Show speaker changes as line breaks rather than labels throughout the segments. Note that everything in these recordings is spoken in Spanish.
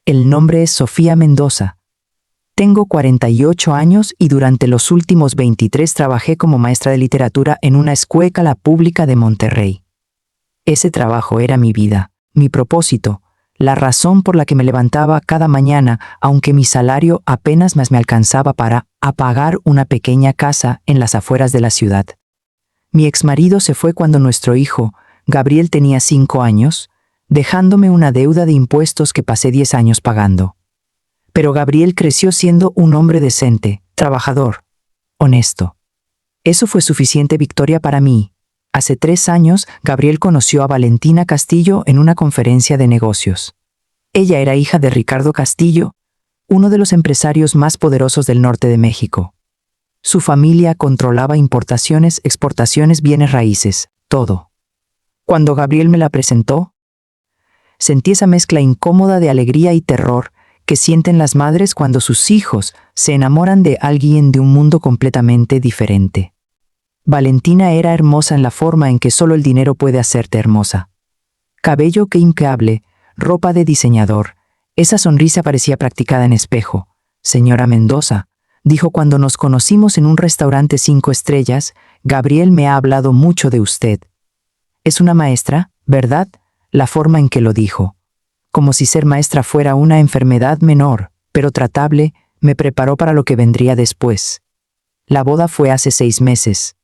El nombre es Sofía Mendoza. Tengo 48 años y durante los últimos 23 trabajé como maestra de literatura en una escuela pública de Monterrey. Ese trabajo era mi vida, mi propósito, la razón por la que me levantaba cada mañana, aunque mi salario apenas más me alcanzaba para pagar una pequeña casa en las afueras de la ciudad. Mi exmarido se fue cuando nuestro hijo, Gabriel, tenía 5 años, dejándome una deuda de impuestos que pasé 10 años pagando. Pero Gabriel creció siendo un hombre decente, trabajador, honesto. Eso fue suficiente victoria para mí. Hace 3 años, Gabriel conoció a Valentina Castillo en una conferencia de negocios. Ella era hija de Ricardo Castillo, uno de los empresarios más poderosos del norte de México. Su familia controlaba importaciones, exportaciones, bienes raíces, todo. Cuando Gabriel me la presentó, sentí esa mezcla incómoda de alegría y terror que sienten las madres cuando sus hijos se enamoran de alguien de un mundo completamente diferente. Valentina era hermosa en la forma en que solo el dinero puede hacerte hermosa. Cabello que impecable, ropa de diseñador. Esa sonrisa parecía practicada en espejo. Señora Mendoza, dijo cuando nos conocimos en un restaurante 5 estrellas, Gabriel me ha hablado mucho de usted. Es una maestra, ¿verdad? La forma en que lo dijo. Como si ser maestra fuera una enfermedad menor, pero tratable, me preparó para lo que vendría después. La boda fue hace 6 meses.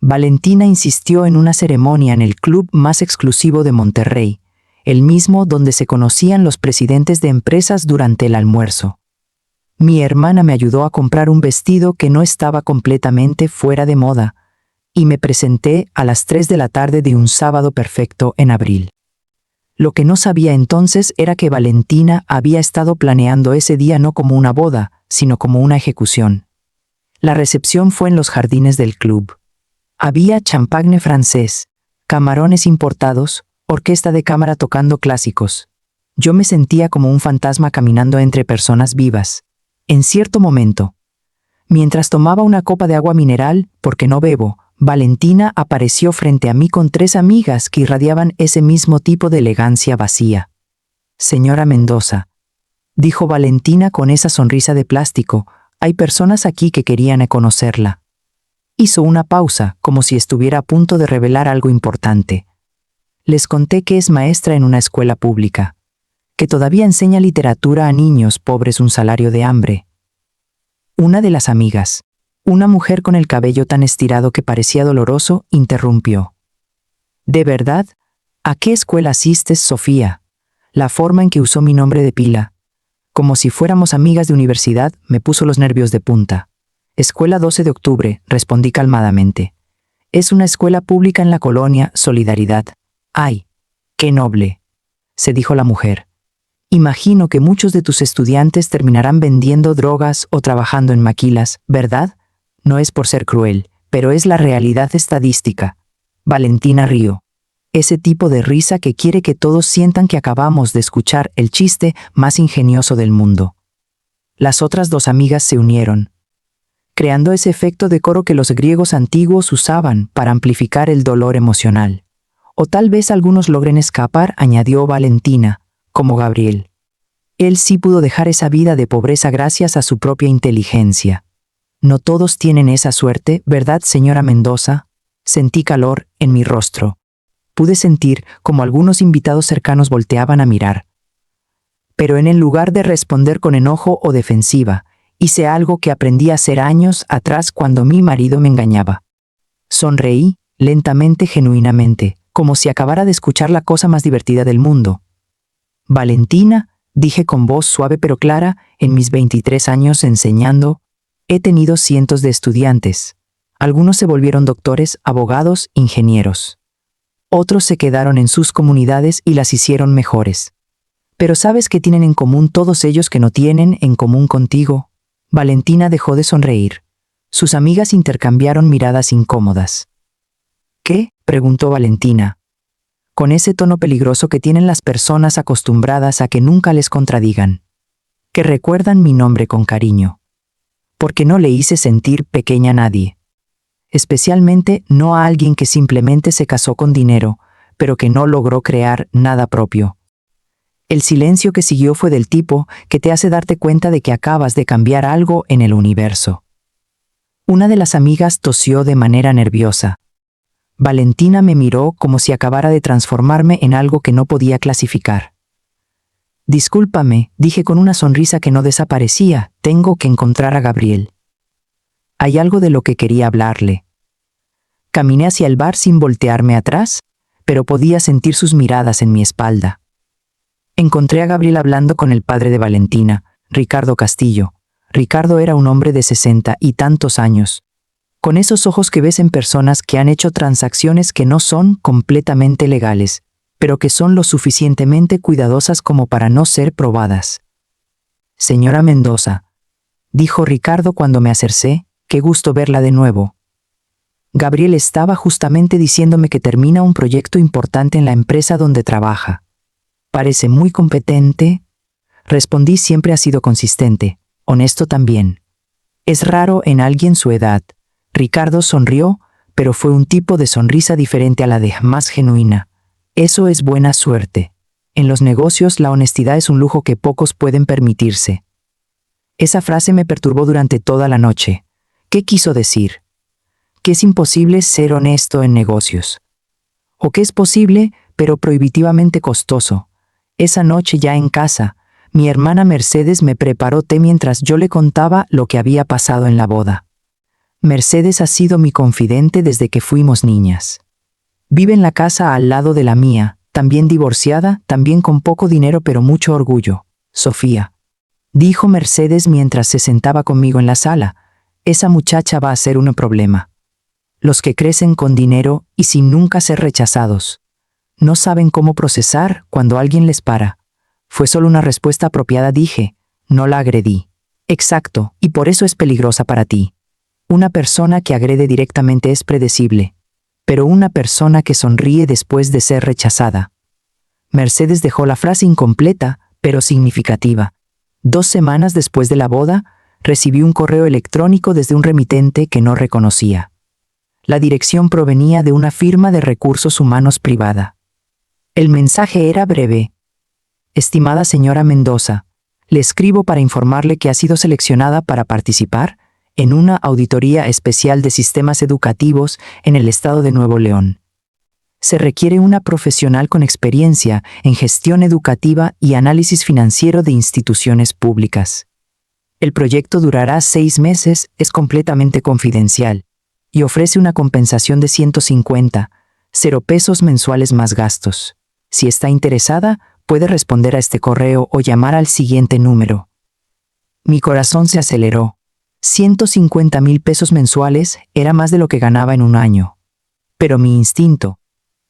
Valentina insistió en una ceremonia en el club más exclusivo de Monterrey, el mismo donde se conocían los presidentes de empresas durante el almuerzo. Mi hermana me ayudó a comprar un vestido que no estaba completamente fuera de moda, y me presenté a las 3 de la tarde de un sábado perfecto en abril. Lo que no sabía entonces era que Valentina había estado planeando ese día no como una boda, sino como una ejecución. La recepción fue en los jardines del club. Había champagne francés, camarones importados, orquesta de cámara tocando clásicos. Yo me sentía como un fantasma caminando entre personas vivas. En cierto momento, mientras tomaba una copa de agua mineral, porque no bebo, Valentina apareció frente a mí con 3 amigas que irradiaban ese mismo tipo de elegancia vacía. Señora Mendoza, dijo Valentina con esa sonrisa de plástico, hay personas aquí que querían conocerla. Hizo una pausa, como si estuviera a punto de revelar algo importante. Les conté que es maestra en una escuela pública, que todavía enseña literatura a niños pobres un salario de hambre. Una de las amigas, una mujer con el cabello tan estirado que parecía doloroso, interrumpió. ¿De verdad? ¿A qué escuela asistes, Sofía? La forma en que usó mi nombre de pila, como si fuéramos amigas de universidad, me puso los nervios de punta. Escuela 12 de octubre, respondí calmadamente. Es una escuela pública en la colonia Solidaridad. ¡Ay! ¡Qué noble!, se dijo la mujer. Imagino que muchos de tus estudiantes terminarán vendiendo drogas o trabajando en maquilas, ¿verdad? No es por ser cruel, pero es la realidad estadística. Valentina rió. Ese tipo de risa que quiere que todos sientan que acabamos de escuchar el chiste más ingenioso del mundo. Las otras 2 amigas se unieron, creando ese efecto de coro que los griegos antiguos usaban para amplificar el dolor emocional. O tal vez algunos logren escapar, añadió Valentina, como Gabriel. Él sí pudo dejar esa vida de pobreza gracias a su propia inteligencia. No todos tienen esa suerte, ¿verdad, señora Mendoza? Sentí calor en mi rostro. Pude sentir como algunos invitados cercanos volteaban a mirar. Pero en lugar de responder con enojo o defensiva, hice algo que aprendí a hacer años atrás cuando mi marido me engañaba. Sonreí, lentamente, genuinamente, como si acabara de escuchar la cosa más divertida del mundo. Valentina, dije con voz suave pero clara, en mis 23 años enseñando, he tenido cientos de estudiantes. Algunos se volvieron doctores, abogados, ingenieros. Otros se quedaron en sus comunidades y las hicieron mejores. Pero ¿sabes qué tienen en común todos ellos que no tienen en común contigo? Valentina dejó de sonreír. Sus amigas intercambiaron miradas incómodas. ¿Qué?, preguntó Valentina, con ese tono peligroso que tienen las personas acostumbradas a que nunca les contradigan. Que recuerdan mi nombre con cariño. Porque no le hice sentir pequeña a nadie. Especialmente no a alguien que simplemente se casó con dinero, pero que no logró crear nada propio. El silencio que siguió fue del tipo que te hace darte cuenta de que acabas de cambiar algo en el universo. Una de las amigas tosió de manera nerviosa. Valentina me miró como si acabara de transformarme en algo que no podía clasificar. Discúlpame, dije con una sonrisa que no desaparecía, tengo que encontrar a Gabriel. Hay algo de lo que quería hablarle. Caminé hacia el bar sin voltearme atrás, pero podía sentir sus miradas en mi espalda. Encontré a Gabriel hablando con el padre de Valentina, Ricardo Castillo. Ricardo era un hombre de 60 y tantos años, con esos ojos que ves en personas que han hecho transacciones que no son completamente legales, pero que son lo suficientemente cuidadosas como para no ser probadas. Señora Mendoza, dijo Ricardo cuando me acercé, qué gusto verla de nuevo. Gabriel estaba justamente diciéndome que termina un proyecto importante en la empresa donde trabaja. Parece muy competente. Respondí, siempre ha sido consistente, honesto también. Es raro en alguien su edad. Ricardo sonrió, pero fue un tipo de sonrisa diferente a la de más genuina. Eso es buena suerte. En los negocios la honestidad es un lujo que pocos pueden permitirse. Esa frase me perturbó durante toda la noche. ¿Qué quiso decir? ¿Que es imposible ser honesto en negocios? ¿O que es posible, pero prohibitivamente costoso? Esa noche ya en casa, mi hermana Mercedes me preparó té mientras yo le contaba lo que había pasado en la boda. Mercedes ha sido mi confidente desde que fuimos niñas. Vive en la casa al lado de la mía, también divorciada, también con poco dinero pero mucho orgullo. Sofía, dijo Mercedes mientras se sentaba conmigo en la sala, esa muchacha va a ser un problema. Los que crecen con dinero y sin nunca ser rechazados, no saben cómo procesar cuando alguien les para. Fue solo una respuesta apropiada, dije, no la agredí. Exacto, y por eso es peligrosa para ti. Una persona que agrede directamente es predecible, pero una persona que sonríe después de ser rechazada. Mercedes dejó la frase incompleta, pero significativa. 2 semanas después de la boda, recibí un correo electrónico desde un remitente que no reconocía. La dirección provenía de una firma de recursos humanos privada. El mensaje era breve. Estimada señora Mendoza, le escribo para informarle que ha sido seleccionada para participar en una auditoría especial de sistemas educativos en el estado de Nuevo León. Se requiere una profesional con experiencia en gestión educativa y análisis financiero de instituciones públicas. El proyecto durará 6 meses, es completamente confidencial, y ofrece una compensación de 150, 0 pesos mensuales más gastos. Si está interesada, puede responder a este correo o llamar al siguiente número. Mi corazón se aceleró. 150,000 pesos mensuales era más de lo que ganaba en un año. Pero mi instinto,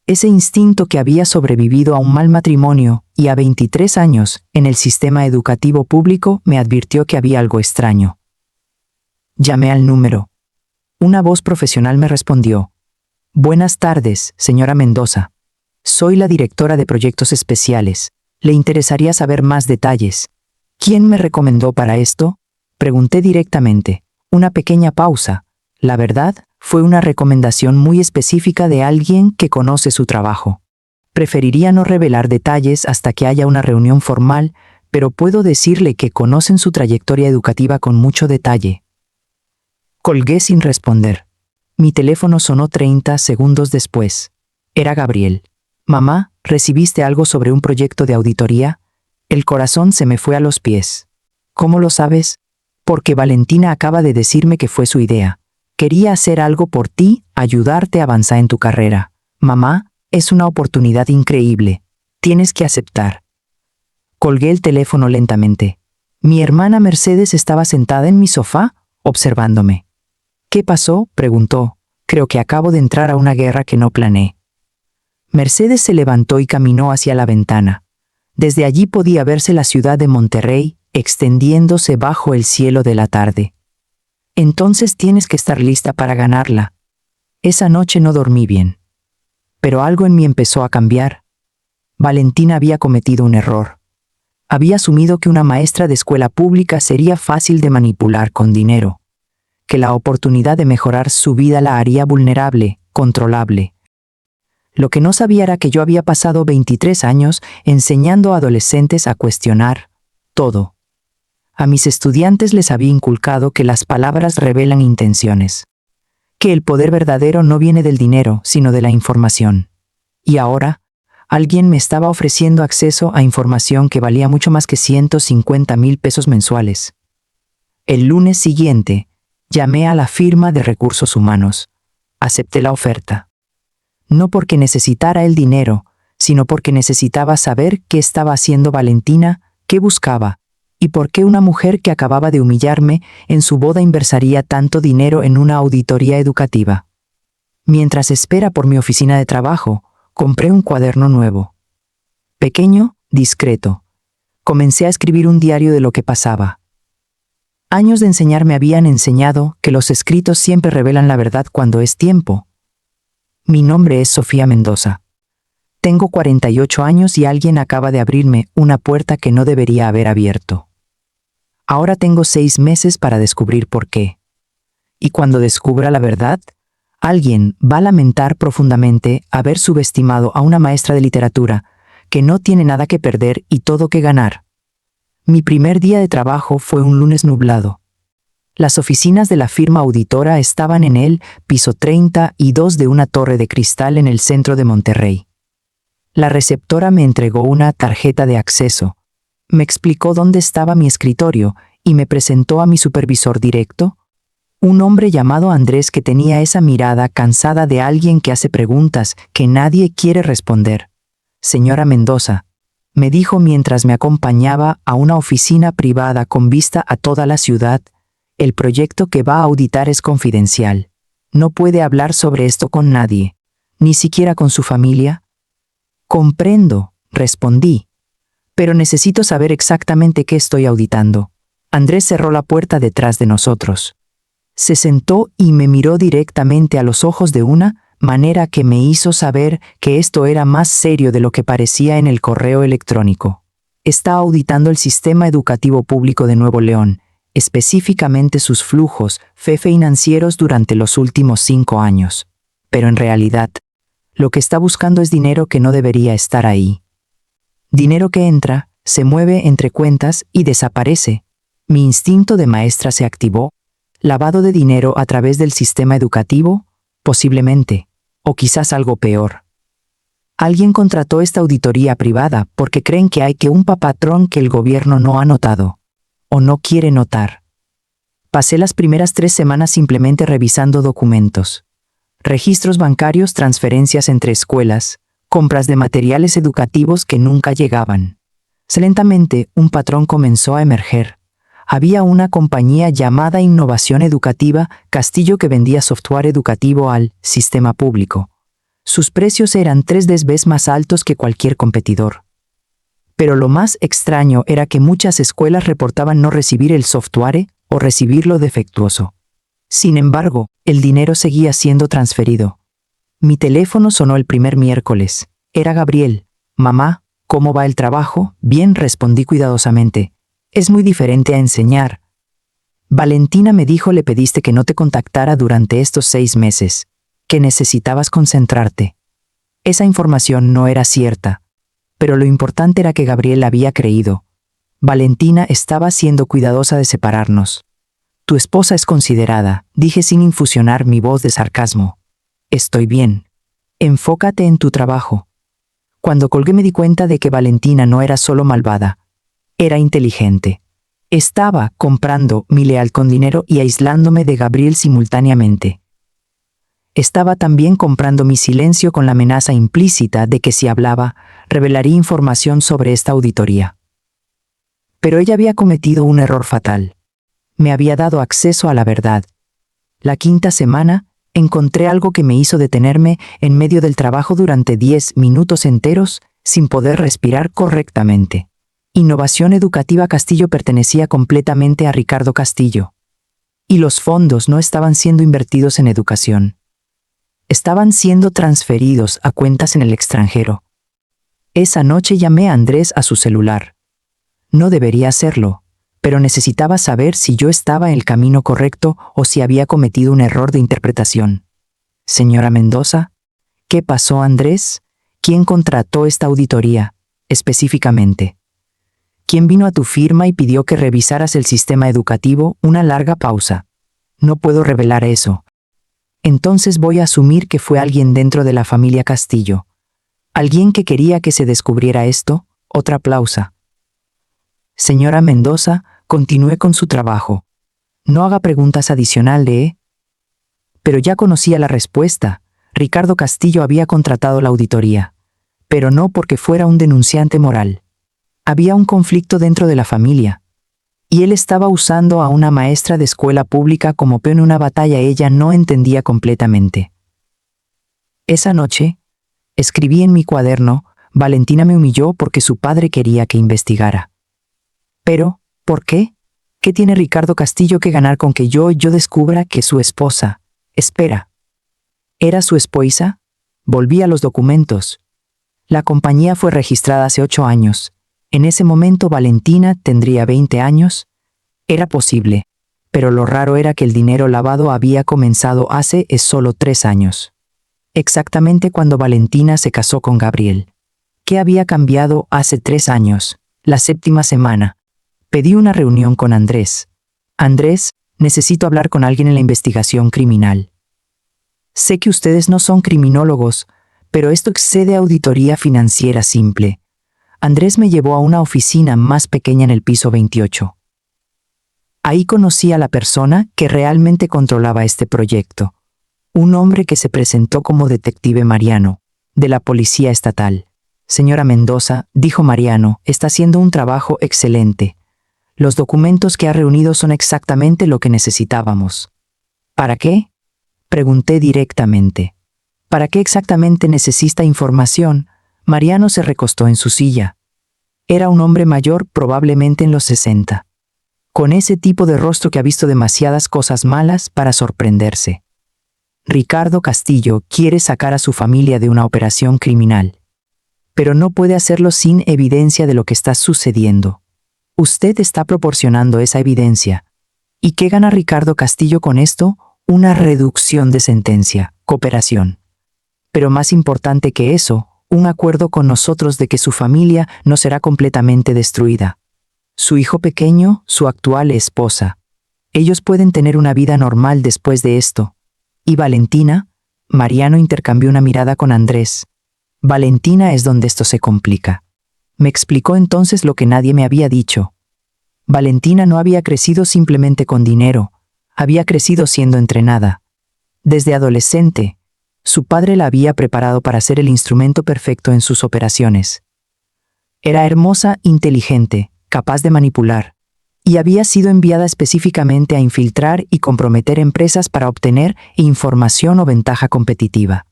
ese instinto que había sobrevivido a un mal matrimonio y a 23 años en el sistema educativo público, me advirtió que había algo extraño. Llamé al número. Una voz profesional me respondió. Buenas tardes, señora Mendoza. Soy la directora de proyectos especiales. ¿Le interesaría saber más detalles? ¿Quién me recomendó para esto? Pregunté directamente. Una pequeña pausa. La verdad, fue una recomendación muy específica de alguien que conoce su trabajo. Preferiría no revelar detalles hasta que haya una reunión formal, pero puedo decirle que conocen su trayectoria educativa con mucho detalle. Colgué sin responder. Mi teléfono sonó 30 segundos después. Era Gabriel. Mamá, ¿recibiste algo sobre un proyecto de auditoría? El corazón se me fue a los pies. ¿Cómo lo sabes? Porque Valentina acaba de decirme que fue su idea. Quería hacer algo por ti, ayudarte a avanzar en tu carrera. Mamá, es una oportunidad increíble. Tienes que aceptar. Colgué el teléfono lentamente. Mi hermana Mercedes estaba sentada en mi sofá, observándome. ¿Qué pasó?, preguntó. Creo que acabo de entrar a una guerra que no planeé. Mercedes se levantó y caminó hacia la ventana. Desde allí podía verse la ciudad de Monterrey, extendiéndose bajo el cielo de la tarde. Entonces tienes que estar lista para ganarla. Esa noche no dormí bien. Pero algo en mí empezó a cambiar. Valentina había cometido un error. Había asumido que una maestra de escuela pública sería fácil de manipular con dinero, que la oportunidad de mejorar su vida la haría vulnerable, controlable. Lo que no sabía era que yo había pasado 23 años enseñando a adolescentes a cuestionar todo. A mis estudiantes les había inculcado que las palabras revelan intenciones, que el poder verdadero no viene del dinero, sino de la información. Y ahora, alguien me estaba ofreciendo acceso a información que valía mucho más que 150,000 pesos mensuales. El lunes siguiente, llamé a la firma de recursos humanos. Acepté la oferta. No porque necesitara el dinero, sino porque necesitaba saber qué estaba haciendo Valentina, qué buscaba, y por qué una mujer que acababa de humillarme en su boda inversaría tanto dinero en una auditoría educativa. Mientras espera por mi oficina de trabajo, compré un cuaderno nuevo. Pequeño, discreto. Comencé a escribir un diario de lo que pasaba. Años de enseñar me habían enseñado que los escritos siempre revelan la verdad cuando es tiempo. Mi nombre es Sofía Mendoza. Tengo 48 años y alguien acaba de abrirme una puerta que no debería haber abierto. Ahora tengo 6 meses para descubrir por qué. Y cuando descubra la verdad, alguien va a lamentar profundamente haber subestimado a una maestra de literatura que no tiene nada que perder y todo que ganar. Mi primer día de trabajo fue un lunes nublado. Las oficinas de la firma auditora estaban en el piso 32 de una torre de cristal en el centro de Monterrey. La receptora me entregó una tarjeta de acceso. Me explicó dónde estaba mi escritorio y me presentó a mi supervisor directo, un hombre llamado Andrés que tenía esa mirada cansada de alguien que hace preguntas que nadie quiere responder. Señora Mendoza, me dijo mientras me acompañaba a una oficina privada con vista a toda la ciudad, el proyecto que va a auditar es confidencial. No puede hablar sobre esto con nadie, ni siquiera con su familia. Comprendo, respondí. Pero necesito saber exactamente qué estoy auditando. Andrés cerró la puerta detrás de nosotros. Se sentó y me miró directamente a los ojos de una manera que me hizo saber que esto era más serio de lo que parecía en el correo electrónico. Está auditando el sistema educativo público de Nuevo León, específicamente sus flujos financieros durante los últimos 5 años. Pero en realidad, lo que está buscando es dinero que no debería estar ahí. Dinero que entra, se mueve entre cuentas y desaparece. Mi instinto de maestra se activó. ¿Lavado de dinero a través del sistema educativo? Posiblemente. O quizás algo peor. Alguien contrató esta auditoría privada porque creen que hay un patrón que el gobierno no ha notado. O no quiere notar. Pasé las primeras 3 semanas simplemente revisando documentos. Registros bancarios, transferencias entre escuelas, compras de materiales educativos que nunca llegaban. Lentamente, un patrón comenzó a emerger. Había una compañía llamada Innovación Educativa Castillo que vendía software educativo al sistema público. Sus precios eran 3 veces más altos que cualquier competidor. Pero lo más extraño era que muchas escuelas reportaban no recibir el software o recibirlo defectuoso. Sin embargo, el dinero seguía siendo transferido. Mi teléfono sonó el primer miércoles. Era Gabriel. Mamá, ¿cómo va el trabajo? Bien, respondí cuidadosamente. Es muy diferente a enseñar. Valentina me dijo le pediste que no te contactara durante estos 6 meses, que necesitabas concentrarte. Esa información no era cierta, pero lo importante era que Gabriel había creído. Valentina estaba siendo cuidadosa de separarnos. Tu esposa es considerada, dije sin infusionar mi voz de sarcasmo. Estoy bien. Enfócate en tu trabajo. Cuando colgué me di cuenta de que Valentina no era solo malvada, era inteligente. Estaba comprando mi leal con dinero y aislándome de Gabriel simultáneamente. Estaba también comprando mi silencio con la amenaza implícita de que si hablaba, revelaría información sobre esta auditoría. Pero ella había cometido un error fatal. Me había dado acceso a la verdad. La 5ª semana, encontré algo que me hizo detenerme en medio del trabajo durante 10 minutos enteros sin poder respirar correctamente. Innovación Educativa Castillo pertenecía completamente a Ricardo Castillo. Y los fondos no estaban siendo invertidos en educación. Estaban siendo transferidos a cuentas en el extranjero. Esa noche llamé a Andrés a su celular. No debería hacerlo, pero necesitaba saber si yo estaba en el camino correcto o si había cometido un error de interpretación. Señora Mendoza, ¿Qué pasó, Andrés? ¿Quién contrató esta auditoría, específicamente? ¿Quién vino a tu firma y pidió que revisaras el sistema educativo? Una larga pausa. No puedo revelar eso. Entonces voy a asumir que fue alguien dentro de la familia Castillo. ¿Alguien que quería que se descubriera esto? Otra pausa. Señora Mendoza, continúe con su trabajo. No haga preguntas adicionales, ¿eh? Pero ya conocía la respuesta. Ricardo Castillo había contratado la auditoría. Pero no porque fuera un denunciante moral. Había un conflicto dentro de la familia. Y él estaba usando a una maestra de escuela pública como peón en una batalla ella no entendía completamente. Esa noche, escribí en mi cuaderno, Valentina me humilló porque su padre quería que investigara. Pero, ¿por qué? ¿Qué tiene Ricardo Castillo que ganar con que yo descubra que su esposa... Espera. ¿Era su esposa? Volví a los documentos. La compañía fue registrada hace 8 años. En ese momento Valentina tendría 20 años. Era posible, pero lo raro era que el dinero lavado había comenzado hace solo 3 años. Exactamente cuando Valentina se casó con Gabriel. ¿Qué había cambiado hace 3 años? La 7ª semana. Pedí una reunión con Andrés. Andrés, necesito hablar con alguien en la investigación criminal. Sé que ustedes no son criminólogos, pero esto excede auditoría financiera simple. Andrés me llevó a una oficina más pequeña en el piso 28. Ahí conocí a la persona que realmente controlaba este proyecto. Un hombre que se presentó como detective Mariano, de la Policía Estatal. Señora Mendoza, dijo Mariano, está haciendo un trabajo excelente. Los documentos que ha reunido son exactamente lo que necesitábamos. ¿Para qué? Pregunté directamente. ¿Para qué exactamente necesita información? Mariano se recostó en su silla. Era un hombre mayor, probablemente en los 60. Con ese tipo de rostro que ha visto demasiadas cosas malas para sorprenderse. Ricardo Castillo quiere sacar a su familia de una operación criminal. Pero no puede hacerlo sin evidencia de lo que está sucediendo. Usted está proporcionando esa evidencia. ¿Y qué gana Ricardo Castillo con esto? Una reducción de sentencia, cooperación. Pero más importante que eso, un acuerdo con nosotros de que su familia no será completamente destruida. Su hijo pequeño, su actual esposa. Ellos pueden tener una vida normal después de esto. ¿Y Valentina? Mariano intercambió una mirada con Andrés. Valentina es donde esto se complica. Me explicó entonces lo que nadie me había dicho. Valentina no había crecido simplemente con dinero, había crecido siendo entrenada. Desde adolescente, su padre la había preparado para ser el instrumento perfecto en sus operaciones. Era hermosa, inteligente, capaz de manipular, y había sido enviada específicamente a infiltrar y comprometer empresas para obtener información o ventaja competitiva.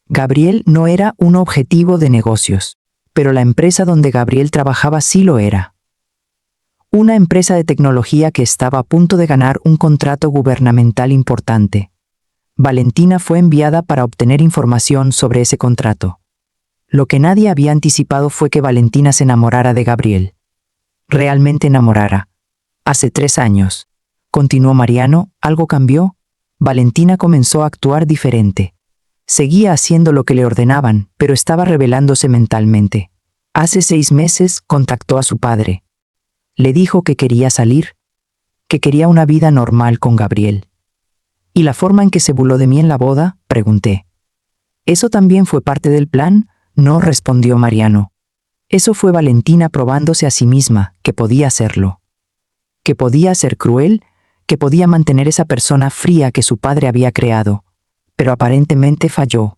Gabriel no era un objetivo de negocios, pero la empresa donde Gabriel trabajaba sí lo era. Una empresa de tecnología que estaba a punto de ganar un contrato gubernamental importante. Valentina fue enviada para obtener información sobre ese contrato. Lo que nadie había anticipado fue que Valentina se enamorara de Gabriel. Realmente enamorara. Hace 3 años. Continuó Mariano, algo cambió. Valentina comenzó a actuar diferente. Seguía haciendo lo que le ordenaban, pero estaba rebelándose mentalmente. Hace 6 meses contactó a su padre. Le dijo que quería salir, que quería una vida normal con Gabriel. ¿Y la forma en que se burló de mí en la boda? Pregunté. ¿Eso también fue parte del plan? No, respondió Mariano. Eso fue Valentina probándose a sí misma que podía hacerlo. Que podía ser cruel, que podía mantener esa persona fría que su padre había creado. Pero aparentemente falló.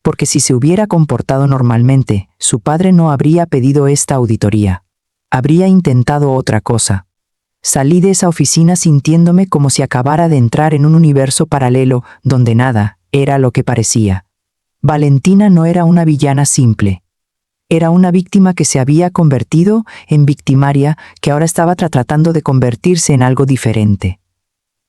Porque si se hubiera comportado normalmente, su padre no habría pedido esta auditoría. Habría intentado otra cosa. Salí de esa oficina sintiéndome como si acabara de entrar en un universo paralelo donde nada era lo que parecía. Valentina no era una villana simple. Era una víctima que se había convertido en victimaria que ahora estaba tratando de convertirse en algo diferente.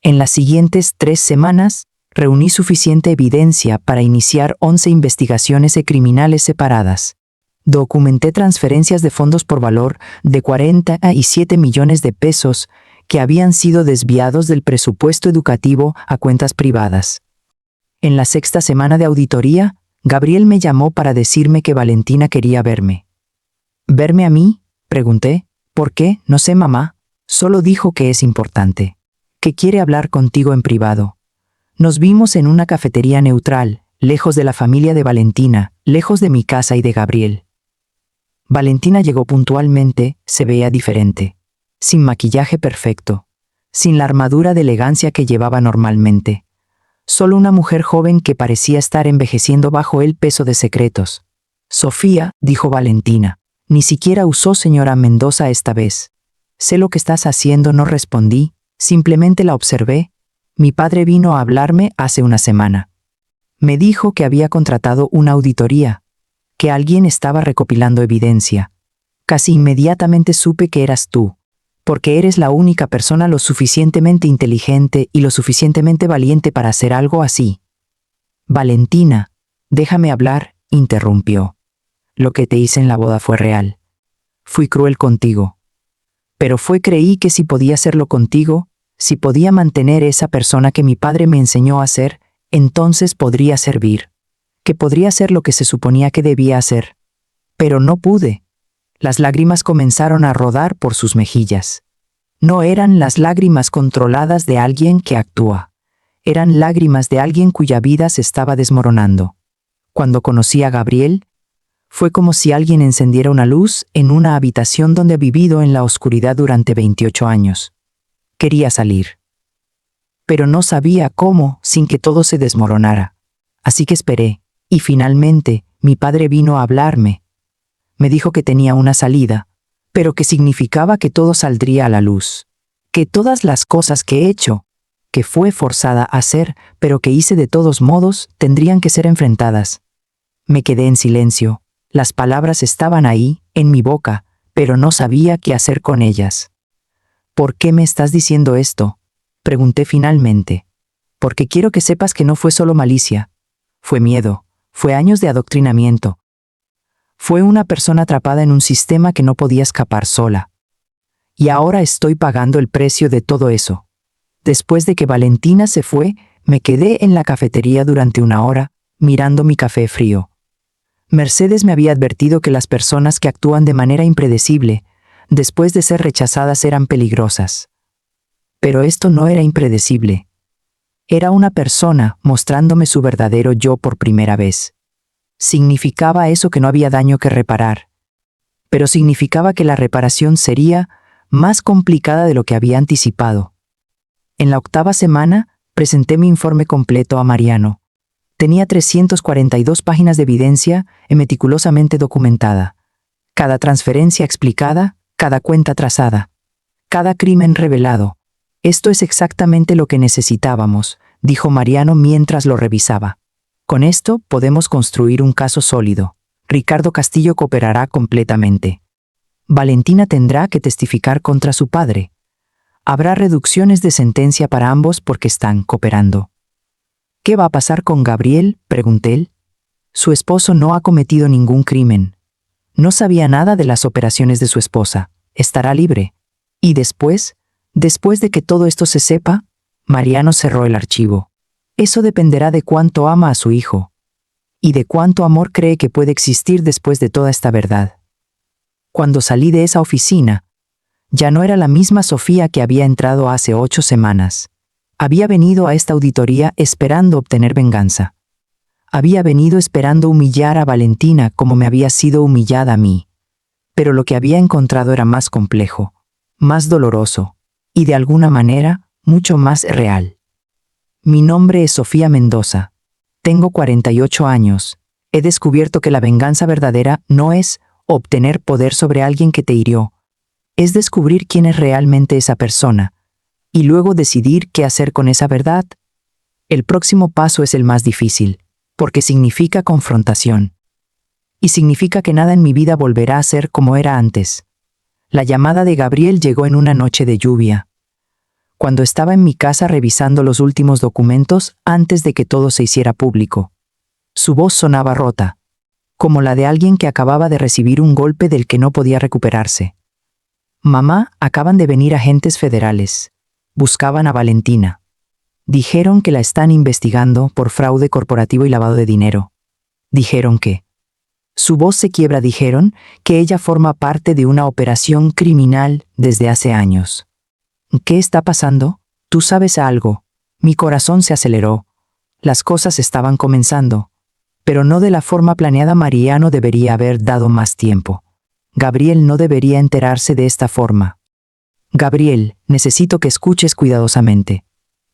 En las siguientes 3 semanas, reuní suficiente evidencia para iniciar 11 investigaciones criminales separadas. Documenté transferencias de fondos por valor de 47 millones de pesos que habían sido desviados del presupuesto educativo a cuentas privadas. En la 6ª semana de auditoría, Gabriel me llamó para decirme que Valentina quería verme. ¿Verme a mí?, pregunté. ¿Por qué? No sé, mamá. Solo dijo que es importante. Que quiere hablar contigo en privado. Nos vimos en una cafetería neutral, lejos de la familia de Valentina, lejos de mi casa y de Gabriel. Valentina llegó puntualmente, se veía diferente. Sin maquillaje perfecto. Sin la armadura de elegancia que llevaba normalmente. Solo una mujer joven que parecía estar envejeciendo bajo el peso de secretos. Sofía, dijo Valentina. Ni siquiera usó señora Mendoza esta vez. Sé lo que estás haciendo, no respondí, simplemente la observé. Mi padre vino a hablarme hace una semana. Me dijo que había contratado una auditoría, que alguien estaba recopilando evidencia. Casi inmediatamente supe que eras tú, porque eres la única persona lo suficientemente inteligente y lo suficientemente valiente para hacer algo así. Valentina, déjame hablar, interrumpió. Lo que te hice en la boda fue real. Fui cruel contigo. Pero creí que si podía hacerlo contigo, si podía mantener esa persona que mi padre me enseñó a ser, entonces podría servir. Que podría hacer lo que se suponía que debía hacer. Pero no pude. Las lágrimas comenzaron a rodar por sus mejillas. No eran las lágrimas controladas de alguien que actúa. Eran lágrimas de alguien cuya vida se estaba desmoronando. Cuando conocí a Gabriel, fue como si alguien encendiera una luz en una habitación donde he vivido en la oscuridad durante 28 años. Quería salir. Pero no sabía cómo sin que todo se desmoronara. Así que esperé, y finalmente mi padre vino a hablarme. Me dijo que tenía una salida, pero que significaba que todo saldría a la luz. Que todas las cosas que he hecho, que fue forzada a hacer, pero que hice de todos modos, tendrían que ser enfrentadas. Me quedé en silencio. Las palabras estaban ahí, en mi boca, pero no sabía qué hacer con ellas. ¿Por qué me estás diciendo esto?, pregunté finalmente. Porque quiero que sepas que no fue solo malicia. Fue miedo, fue años de adoctrinamiento. Fue una persona atrapada en un sistema que no podía escapar sola. Y ahora estoy pagando el precio de todo eso. Después de que Valentina se fue, me quedé en la cafetería durante una hora, mirando mi café frío. Mercedes me había advertido que las personas que actúan de manera impredecible, después de ser rechazadas, eran peligrosas. Pero esto no era impredecible. Era una persona mostrándome su verdadero yo por primera vez. Significaba eso que no había daño que reparar. Pero significaba que la reparación sería más complicada de lo que había anticipado. En la 8ª semana, presenté mi informe completo a Mariano. Tenía 342 páginas de evidencia meticulosamente documentada. Cada transferencia explicada, cada cuenta trazada, cada crimen revelado. Esto es exactamente lo que necesitábamos, dijo Mariano mientras lo revisaba. Con esto podemos construir un caso sólido. Ricardo Castillo cooperará completamente. Valentina tendrá que testificar contra su padre. Habrá reducciones de sentencia para ambos porque están cooperando. ¿Qué va a pasar con Gabriel?, pregunté él. Su esposo no ha cometido ningún crimen. No sabía nada de las operaciones de su esposa. Estará libre. Y después de que todo esto se sepa, Mariano cerró el archivo. Eso dependerá de cuánto ama a su hijo. Y de cuánto amor cree que puede existir después de toda esta verdad. Cuando salí de esa oficina, ya no era la misma Sofía que había entrado hace 8 semanas. Había venido a esta auditoría esperando obtener venganza. Había venido esperando humillar a Valentina como me había sido humillada a mí. Pero lo que había encontrado era más complejo, más doloroso, y de alguna manera, mucho más real. Mi nombre es Sofía Mendoza. Tengo 48 años. He descubierto que la venganza verdadera no es obtener poder sobre alguien que te hirió. Es descubrir quién es realmente esa persona, y luego decidir qué hacer con esa verdad. El próximo paso es el más difícil, porque significa confrontación. Y significa que nada en mi vida volverá a ser como era antes. La llamada de Gabriel llegó en una noche de lluvia. Cuando estaba en mi casa revisando los últimos documentos antes de que todo se hiciera público. Su voz sonaba rota, como la de alguien que acababa de recibir un golpe del que no podía recuperarse. Mamá, acaban de venir agentes federales. Buscaban a Valentina. Dijeron que la están investigando por fraude corporativo y lavado de dinero. Dijeron que... Su voz se quiebra. Dijeron que ella forma parte de una operación criminal desde hace años. ¿Qué está pasando? Tú sabes algo. Mi corazón se aceleró. Las cosas estaban comenzando. Pero no de la forma planeada. Mariano debería haber dado más tiempo. Gabriel no debería enterarse de esta forma. Gabriel, necesito que escuches cuidadosamente.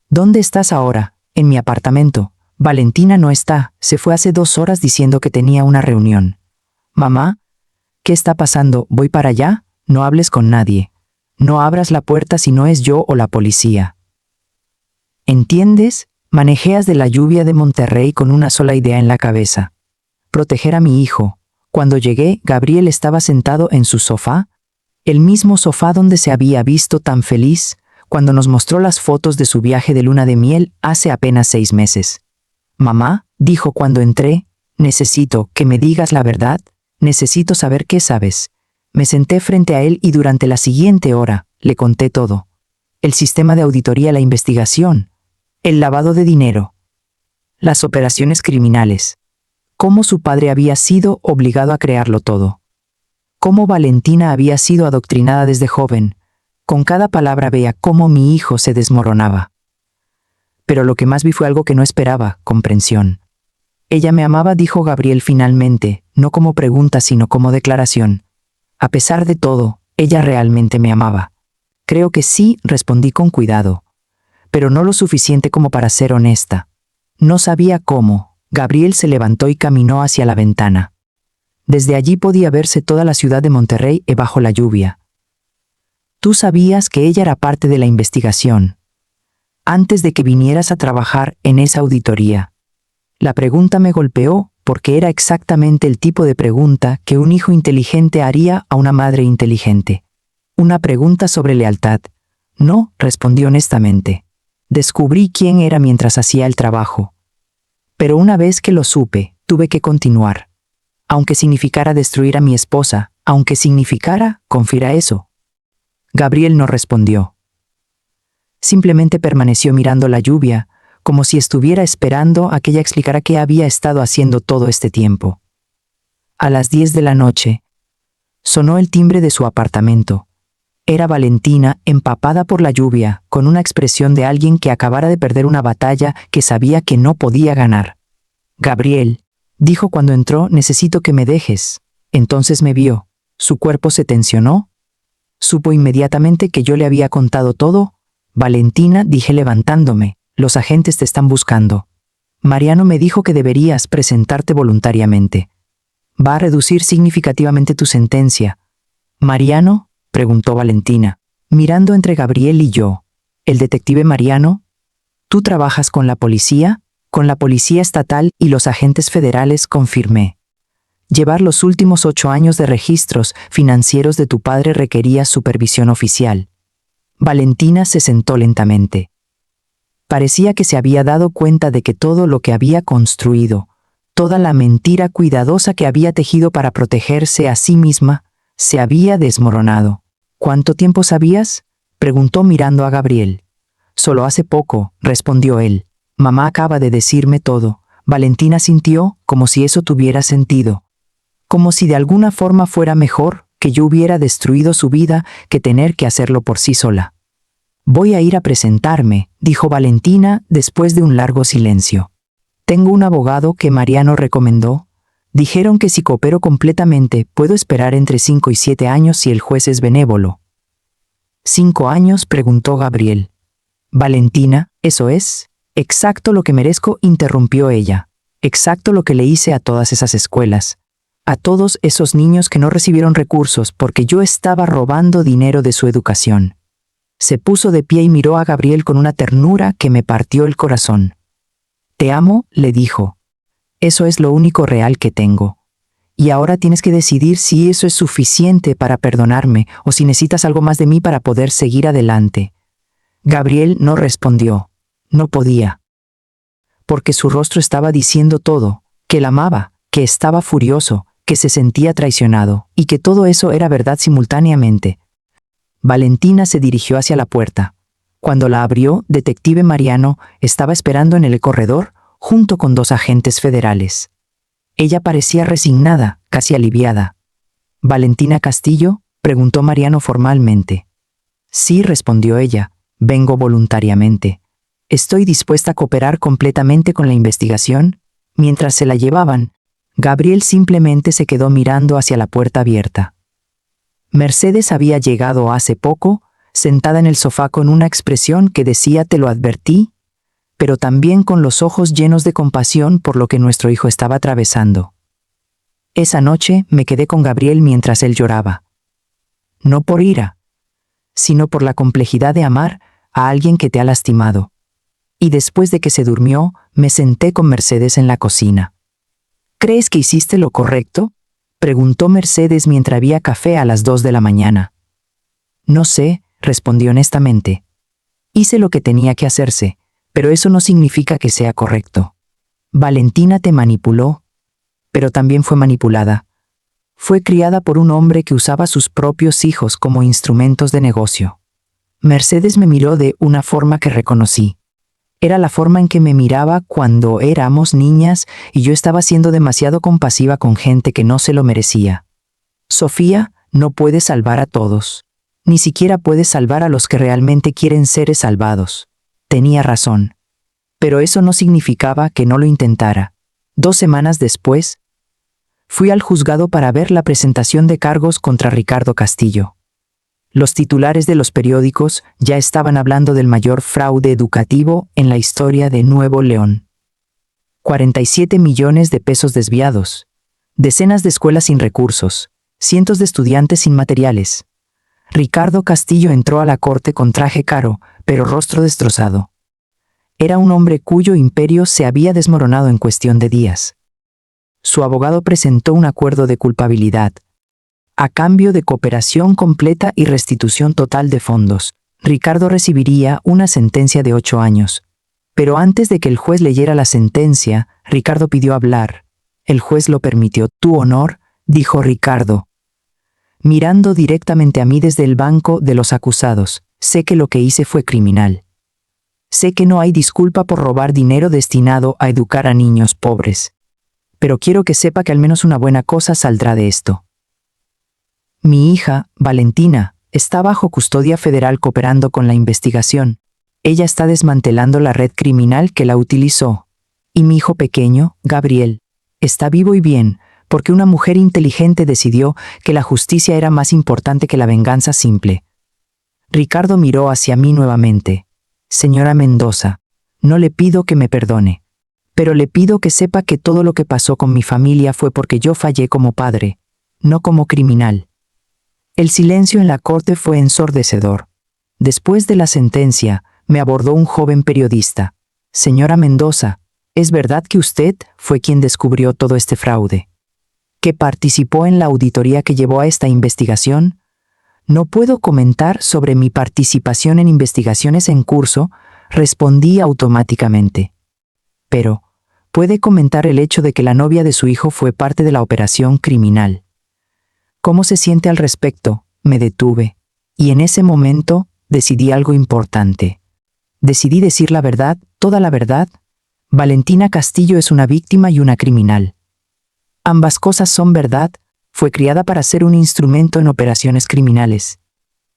¿Dónde estás ahora? En mi apartamento. Valentina no está. Se fue hace 2 horas diciendo que tenía una reunión. Mamá, ¿qué está pasando? Voy para allá. No hables con nadie. No abras la puerta si no es yo o la policía. ¿Entiendes? Manejeas de la lluvia de Monterrey con una sola idea en la cabeza. Proteger a mi hijo. Cuando llegué, Gabriel estaba sentado en su sofá, el mismo sofá donde se había visto tan feliz cuando nos mostró las fotos de su viaje de luna de miel hace apenas 6 meses. Mamá, dijo cuando entré, necesito que me digas la verdad, necesito saber qué sabes. Me senté frente a él y durante la siguiente hora le conté todo. El sistema de auditoría, la investigación, el lavado de dinero, las operaciones criminales, cómo su padre había sido obligado a crearlo todo, cómo Valentina había sido adoctrinada desde joven. Con cada palabra veía cómo mi hijo se desmoronaba. Pero lo que más vi fue algo que no esperaba, comprensión. Ella me amaba, dijo Gabriel finalmente, no como pregunta sino como declaración. A pesar de todo, ella realmente me amaba. Creo que sí, respondí con cuidado. Pero no lo suficiente como para ser honesta. No sabía cómo. Gabriel se levantó y caminó hacia la ventana. Desde allí podía verse toda la ciudad de Monterrey bajo la lluvia. Tú sabías que ella era parte de la investigación. Antes de que vinieras a trabajar en esa auditoría. La pregunta me golpeó porque era exactamente el tipo de pregunta que un hijo inteligente haría a una madre inteligente. Una pregunta sobre lealtad. No, respondí honestamente. Descubrí quién era mientras hacía el trabajo. Pero una vez que lo supe, tuve que continuar. Aunque significara destruir a mi esposa, aunque significara, confiera eso. Gabriel no respondió. Simplemente permaneció mirando la lluvia, como si estuviera esperando a que ella explicara qué había estado haciendo todo este tiempo. A las 10 de la noche, sonó el timbre de su apartamento. Era Valentina, empapada por la lluvia, con una expresión de alguien que acabara de perder una batalla que sabía que no podía ganar. Gabriel, dijo cuando entró, necesito que me dejes. Entonces me vio. Su cuerpo se tensionó. Supo inmediatamente que yo le había contado todo. Valentina, dije levantándome, los agentes te están buscando. Mariano me dijo que deberías presentarte voluntariamente. Va a reducir significativamente tu sentencia. ¿Mariano? Preguntó Valentina, mirando entre Gabriel y yo. ¿El detective Mariano? ¿Tú trabajas con la policía? Con la policía estatal y los agentes federales, confirmé. Llevar los últimos 8 años de registros financieros de tu padre requería supervisión oficial. Valentina se sentó lentamente. Parecía que se había dado cuenta de que todo lo que había construido, toda la mentira cuidadosa que había tejido para protegerse a sí misma, se había desmoronado. ¿Cuánto tiempo sabías? Preguntó mirando a Gabriel. Solo hace poco, respondió él. Mamá acaba de decirme todo. Valentina sintió como si eso tuviera sentido. Como si de alguna forma fuera mejor que yo hubiera destruido su vida que tener que hacerlo por sí sola. Voy a ir a presentarme, dijo Valentina después de un largo silencio. Tengo un abogado que Mariano recomendó. Dijeron que si coopero completamente puedo esperar entre 5 y 7 años si el juez es benévolo. ¿5 años? Preguntó Gabriel. Valentina, ¿eso es? Exacto lo que merezco, interrumpió ella. Exacto lo que le hice a todas esas escuelas. A todos esos niños que no recibieron recursos porque yo estaba robando dinero de su educación. Se puso de pie y miró a Gabriel con una ternura que me partió el corazón. Te amo, le dijo. Eso es lo único real que tengo. Y ahora tienes que decidir si eso es suficiente para perdonarme o si necesitas algo más de mí para poder seguir adelante. Gabriel no respondió. No podía. Porque su rostro estaba diciendo todo, que la amaba, que estaba furioso, que se sentía traicionado, y que todo eso era verdad simultáneamente. Valentina se dirigió hacia la puerta. Cuando la abrió, detective Mariano estaba esperando en el corredor, junto con 2 agentes federales. Ella parecía resignada, casi aliviada. ¿Valentina Castillo?, preguntó Mariano formalmente. Sí, respondió ella, vengo voluntariamente. Estoy dispuesta a cooperar completamente con la investigación. Mientras se la llevaban, Gabriel simplemente se quedó mirando hacia la puerta abierta. Mercedes había llegado hace poco, sentada en el sofá con una expresión que decía «te lo advertí», pero también con los ojos llenos de compasión por lo que nuestro hijo estaba atravesando. Esa noche me quedé con Gabriel mientras él lloraba. No por ira, sino por la complejidad de amar a alguien que te ha lastimado. Y después de que se durmió, me senté con Mercedes en la cocina. ¿Crees que hiciste lo correcto?, preguntó Mercedes mientras había café a las 2 de la mañana. No sé, respondí honestamente. Hice lo que tenía que hacerse, pero eso no significa que sea correcto. Valentina te manipuló, pero también fue manipulada. Fue criada por un hombre que usaba a sus propios hijos como instrumentos de negocio. Mercedes me miró de una forma que reconocí. Era la forma en que me miraba cuando éramos niñas y yo estaba siendo demasiado compasiva con gente que no se lo merecía. Sofía no puede salvar a todos. Ni siquiera puede salvar a los que realmente quieren ser salvados. Tenía razón. Pero eso no significaba que no lo intentara. 2 semanas después, fui al juzgado para ver la presentación de cargos contra Ricardo Castillo. Los titulares de los periódicos ya estaban hablando del mayor fraude educativo en la historia de Nuevo León. 47 millones de pesos desviados, decenas de escuelas sin recursos, cientos de estudiantes sin materiales. Ricardo Castillo entró a la corte con traje caro, pero rostro destrozado. Era un hombre cuyo imperio se había desmoronado en cuestión de días. Su abogado presentó un acuerdo de culpabilidad. A cambio de cooperación completa y restitución total de fondos, Ricardo recibiría una sentencia de 8 años. Pero antes de que el juez leyera la sentencia, Ricardo pidió hablar. El juez lo permitió. «Tu honor», dijo Ricardo, mirando directamente a mí desde el banco de los acusados, «sé que lo que hice fue criminal. Sé que no hay disculpa por robar dinero destinado a educar a niños pobres. Pero quiero que sepa que al menos una buena cosa saldrá de esto. Mi hija, Valentina, está bajo custodia federal cooperando con la investigación. Ella está desmantelando la red criminal que la utilizó. Y mi hijo pequeño, Gabriel, está vivo y bien, porque una mujer inteligente decidió que la justicia era más importante que la venganza simple». Ricardo miró hacia mí nuevamente. «Señora Mendoza, no le pido que me perdone, pero le pido que sepa que todo lo que pasó con mi familia fue porque yo fallé como padre, no como criminal». El silencio en la corte fue ensordecedor. Después de la sentencia, me abordó un joven periodista. «Señora Mendoza, ¿es verdad que usted fue quien descubrió todo este fraude? ¿Que participó en la auditoría que llevó a esta investigación?» «No puedo comentar sobre mi participación en investigaciones en curso», respondí automáticamente. «Pero, puede comentar el hecho de que la novia de su hijo fue parte de la operación criminal». «¿Cómo se siente al respecto?», me detuve, y en ese momento decidí algo importante. Decidí decir la verdad, toda la verdad. Valentina Castillo es una víctima y una criminal. Ambas cosas son verdad. Fue criada para ser un instrumento en operaciones criminales.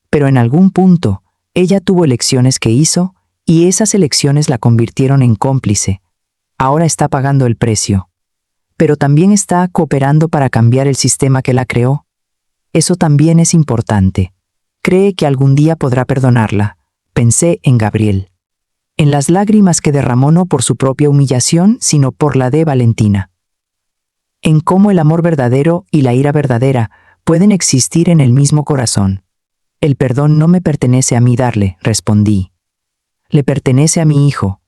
Pero en algún punto, ella tuvo elecciones que hizo, y esas elecciones la convirtieron en cómplice. Ahora está pagando el precio. Pero también está cooperando para cambiar el sistema que la creó. Eso también es importante. Cree que algún día podrá perdonarla. Pensé en Gabriel. En las lágrimas que derramó no por su propia humillación, sino por la de Valentina. En cómo el amor verdadero y la ira verdadera pueden existir en el mismo corazón. «El perdón no me pertenece a mí darle», respondí. «Le pertenece a mi hijo.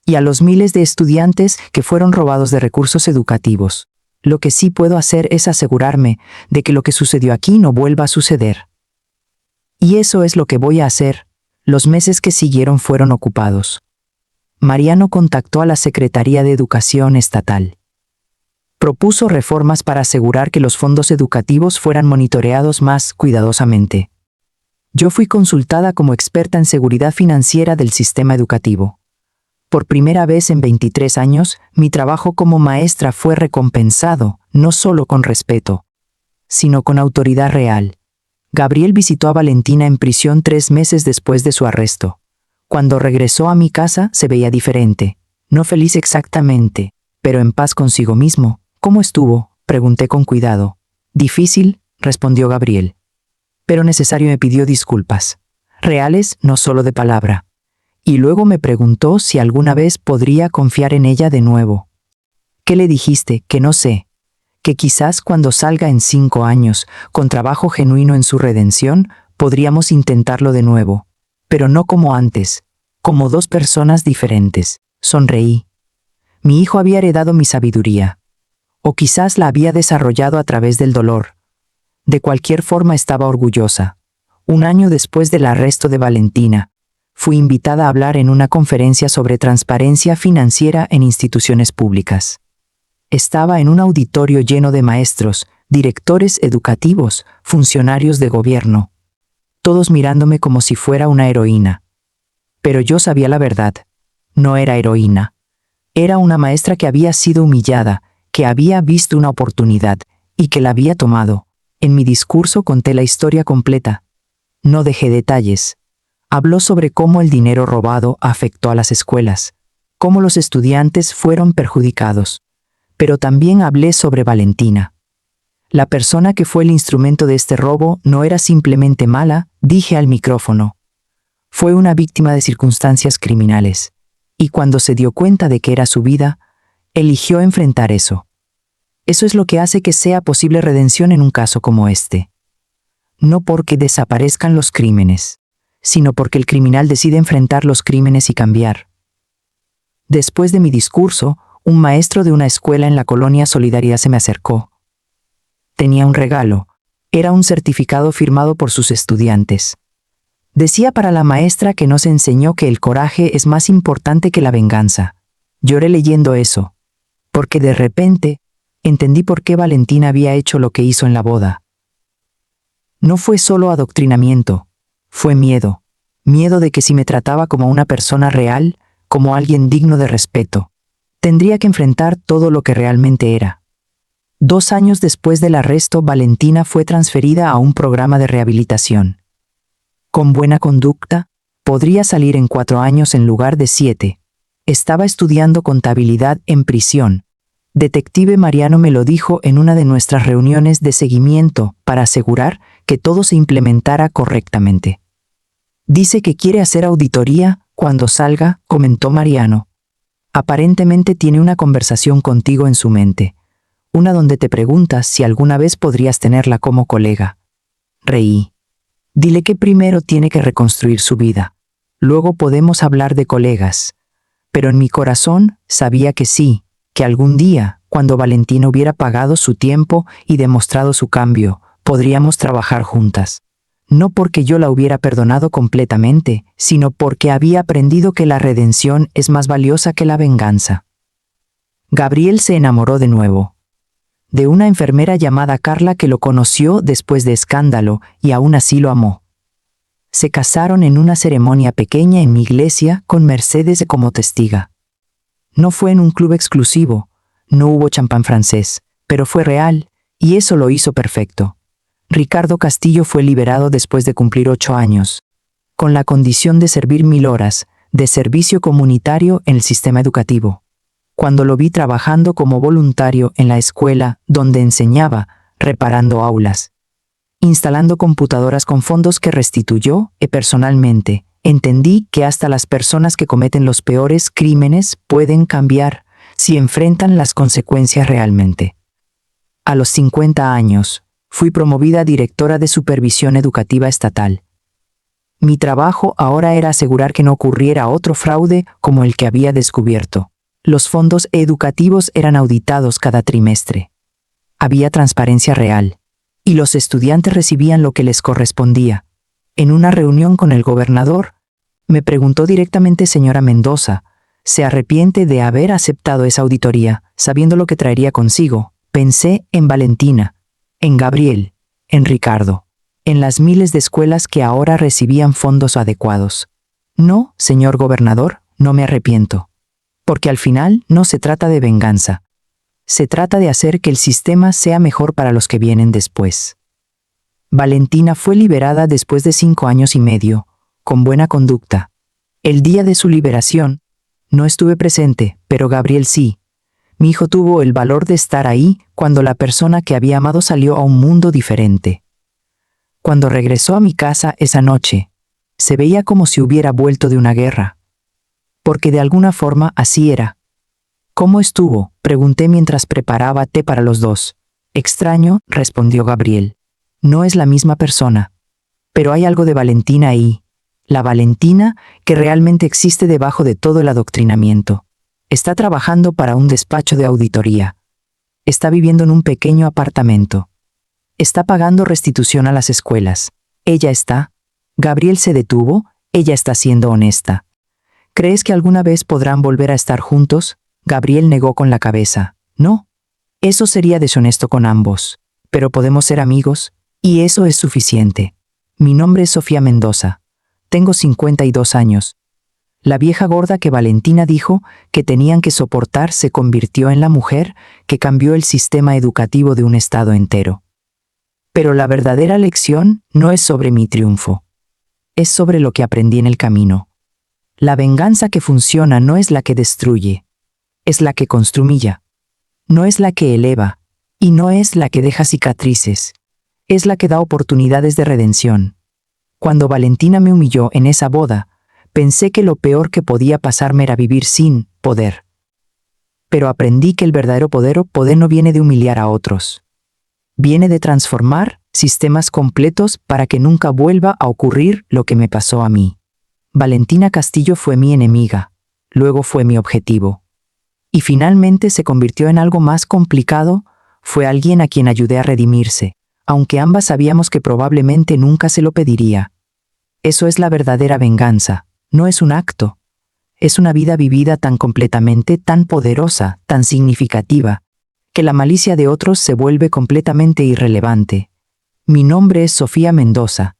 Y a los miles de estudiantes que fueron robados de recursos educativos. Lo que sí puedo hacer es asegurarme de que lo que sucedió aquí no vuelva a suceder. Y eso es lo que voy a hacer». Los meses que siguieron fueron ocupados. Mariano contactó a la Secretaría de Educación Estatal. Propuso reformas para asegurar que los fondos educativos fueran monitoreados más cuidadosamente. Yo fui consultada como experta en seguridad financiera del sistema educativo. Por primera vez en 23 años, mi trabajo como maestra fue recompensado, no solo con respeto, sino con autoridad real. Gabriel visitó a Valentina en prisión 3 meses después de su arresto. Cuando regresó a mi casa se veía diferente, no feliz exactamente, pero en paz consigo mismo. ¿Cómo estuvo?, pregunté con cuidado. Difícil, respondió Gabriel. Pero necesario. Me pidió disculpas. Reales, no solo de palabra. Y luego me preguntó si alguna vez podría confiar en ella de nuevo. ¿Qué le dijiste? Que no sé. Que quizás cuando salga en 5 años, con trabajo genuino en su redención, podríamos intentarlo de nuevo. Pero no como antes, como 2 personas diferentes. Sonreí. Mi hijo había heredado mi sabiduría. O quizás la había desarrollado a través del dolor. De cualquier forma estaba orgullosa. Un año después del arresto de Valentina, fui invitada a hablar en una conferencia sobre transparencia financiera en instituciones públicas. Estaba en un auditorio lleno de maestros, directores educativos, funcionarios de gobierno, todos mirándome como si fuera una heroína. Pero yo sabía la verdad. No era heroína. Era una maestra que había sido humillada, que había visto una oportunidad y que la había tomado. En mi discurso conté la historia completa. No dejé detalles. Habló sobre cómo el dinero robado afectó a las escuelas, cómo los estudiantes fueron perjudicados. Pero también hablé sobre Valentina. La persona que fue el instrumento de este robo no era simplemente mala, dije al micrófono. Fue una víctima de circunstancias criminales. Y cuando se dio cuenta de que era su vida, eligió enfrentar eso. Eso es lo que hace que sea posible redención en un caso como este. No porque desaparezcan los crímenes, sino porque el criminal decide enfrentar los crímenes y cambiar. Después de mi discurso, un maestro de una escuela en la colonia Solidaridad se me acercó. Tenía un regalo. Era un certificado firmado por sus estudiantes. Decía para la maestra que nos enseñó que el coraje es más importante que la venganza. Lloré leyendo eso, porque de repente entendí por qué Valentina había hecho lo que hizo en la boda. No fue solo adoctrinamiento, fue miedo. Miedo de que si me trataba como una persona real, como alguien digno de respeto, tendría que enfrentar todo lo que realmente era. 2 años después del arresto, Valentina fue transferida a un programa de rehabilitación. Con buena conducta, podría salir en 4 años en lugar de 7. Estaba estudiando contabilidad en prisión. Detective Mariano me lo dijo en una de nuestras reuniones de seguimiento para asegurar que todo se implementara correctamente. Dice que quiere hacer auditoría cuando salga, comentó Mariano. Aparentemente tiene una conversación contigo en su mente, una donde te preguntas si alguna vez podrías tenerla como colega. Reí. Dile que primero tiene que reconstruir su vida. Luego podemos hablar de colegas. Pero en mi corazón sabía que sí, que algún día, cuando Valentina hubiera pagado su tiempo y demostrado su cambio, podríamos trabajar juntas. No porque yo la hubiera perdonado completamente, sino porque había aprendido que la redención es más valiosa que la venganza. Gabriel se enamoró de nuevo. De una enfermera llamada Carla que lo conoció después de escándalo y aún así lo amó. Se casaron en una ceremonia pequeña en mi iglesia con Mercedes como testiga. No fue en un club exclusivo, no hubo champán francés, pero fue real, y eso lo hizo perfecto. Ricardo Castillo fue liberado después de cumplir 8 años, con la condición de servir 1000 horas de servicio comunitario en el sistema educativo. Cuando lo vi trabajando como voluntario en la escuela donde enseñaba, reparando aulas, instalando computadoras con fondos que restituyó, personalmente, entendí que hasta las personas que cometen los peores crímenes pueden cambiar si enfrentan las consecuencias realmente. A los 50 años, fui promovida a directora de supervisión educativa estatal. Mi trabajo ahora era asegurar que no ocurriera otro fraude como el que había descubierto. Los fondos educativos eran auditados cada trimestre. Había transparencia real, y los estudiantes recibían lo que les correspondía. En una reunión con el gobernador, me preguntó directamente: señora Mendoza, ¿se arrepiente de haber aceptado esa auditoría, sabiendo lo que traería consigo? Pensé en Valentina, en Gabriel, en Ricardo, en las miles de escuelas que ahora recibían fondos adecuados. No, señor gobernador, no me arrepiento. Porque al final no se trata de venganza. Se trata de hacer que el sistema sea mejor para los que vienen después. Valentina fue liberada después de 5 años y medio, con buena conducta. El día de su liberación, no estuve presente, pero Gabriel sí. Mi hijo tuvo el valor de estar ahí cuando la persona que había amado salió a un mundo diferente. Cuando regresó a mi casa esa noche, se veía como si hubiera vuelto de una guerra. Porque de alguna forma así era. ¿Cómo estuvo?, pregunté mientras preparaba té para los dos. Extraño, respondió Gabriel. No es la misma persona. Pero hay algo de Valentina ahí. La Valentina que realmente existe debajo de todo el adoctrinamiento. Está trabajando para un despacho de auditoría. Está viviendo en un pequeño apartamento. Está pagando restitución a las escuelas. Ella está. Gabriel se detuvo. Ella está siendo honesta. ¿Crees que alguna vez podrán volver a estar juntos? Gabriel negó con la cabeza. No. Eso sería deshonesto con ambos. Pero podemos ser amigos, y eso es suficiente. Mi nombre es Sofía Mendoza. Tengo 52 años. La vieja gorda que Valentina dijo que tenían que soportar se convirtió en la mujer que cambió el sistema educativo de un estado entero. Pero la verdadera lección no es sobre mi triunfo. Es sobre lo que aprendí en el camino. La venganza que funciona no es la que destruye, es la que construye. No es la que eleva, y no es la que deja cicatrices. Es la que da oportunidades de redención. Cuando Valentina me humilló en esa boda, pensé que lo peor que podía pasarme era vivir sin poder. Pero aprendí que el verdadero poder no viene de humillar a otros. Viene de transformar sistemas completos para que nunca vuelva a ocurrir lo que me pasó a mí. Valentina Castillo fue mi enemiga, luego fue mi objetivo. Y finalmente se convirtió en algo más complicado, fue alguien a quien ayudé a redimirse, aunque ambas sabíamos que probablemente nunca se lo pediría. Eso es la verdadera venganza, no es un acto. Es una vida vivida tan completamente, tan poderosa, tan significativa, que la malicia de otros se vuelve completamente irrelevante. Mi nombre es Sofía Mendoza,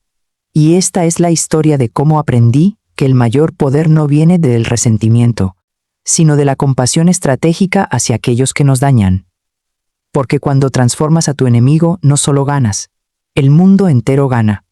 y esta es la historia de cómo aprendí que el mayor poder no viene del resentimiento, sino de la compasión estratégica hacia aquellos que nos dañan. Porque cuando transformas a tu enemigo, no solo ganas, el mundo entero gana.